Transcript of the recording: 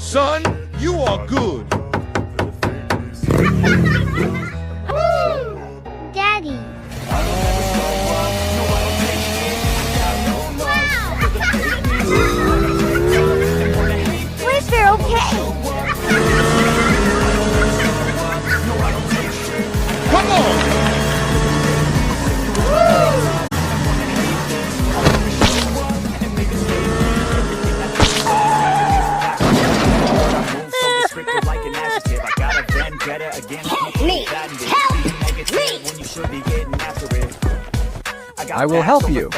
Son, you are good. Daddy. Where's they're okay? Come on! I will help you.